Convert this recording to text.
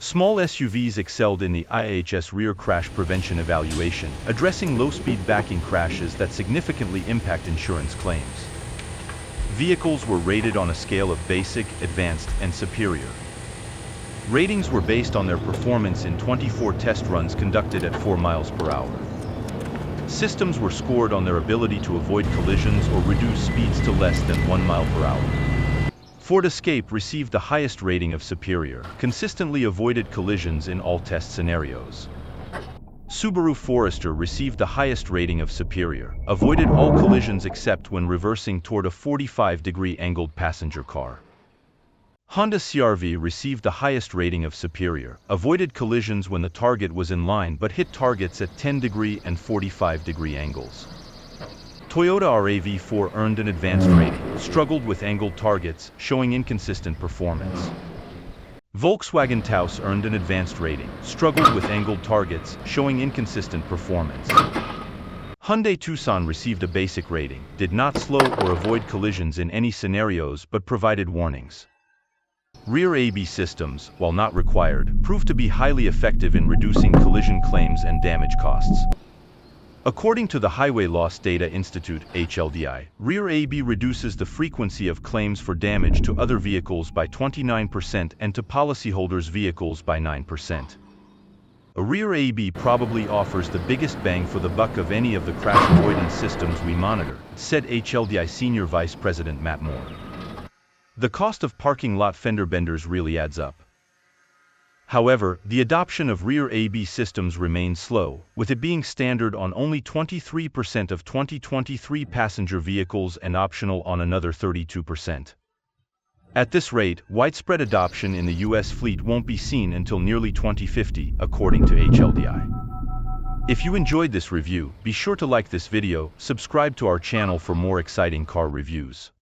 Small SUVs excelled in the IIHS rear crash prevention evaluation, addressing low-speed backing crashes that significantly impact insurance claims. Vehicles were rated on a scale of basic, advanced, and superior. Ratings were based on their performance in 24 test runs conducted at 4 miles per hour. Systems were scored on their ability to avoid collisions or reduce speeds to less than 1 mile per hour. Ford Escape received the highest rating of superior, consistently avoided collisions in all test scenarios. Subaru Forester received the highest rating of superior, avoided all collisions except when reversing toward a 45-degree angled passenger car. Honda CR-V received the highest rating of superior, avoided collisions when the target was in line but hit targets at 10-degree and 45-degree angles. Toyota RAV4 earned an advanced rating, struggled with angled targets, showing inconsistent performance. Volkswagen Taos earned an advanced rating, struggled with angled targets, showing inconsistent performance. Hyundai Tucson received a basic rating, did not slow or avoid collisions in any scenarios but provided warnings. Rear AB systems, while not required, proved to be highly effective in reducing collision claims and damage costs. According to the Highway Loss Data Institute, HLDI, rear AB reduces the frequency of claims for damage to other vehicles by 29% and to policyholders' vehicles by 9%. A rear AB probably offers the biggest bang for the buck of any of the crash avoidance systems we monitor, said HLDI Senior Vice President Matt Moore. The cost of parking lot fender benders really adds up. However, the adoption of rear AB systems remains slow, with it being standard on only 23% of 2023 passenger vehicles and optional on another 32%. At this rate, widespread adoption in the U.S. fleet won't be seen until nearly 2050, according to HLDI. If you enjoyed this review, be sure to like this video, subscribe to our channel for more exciting car reviews.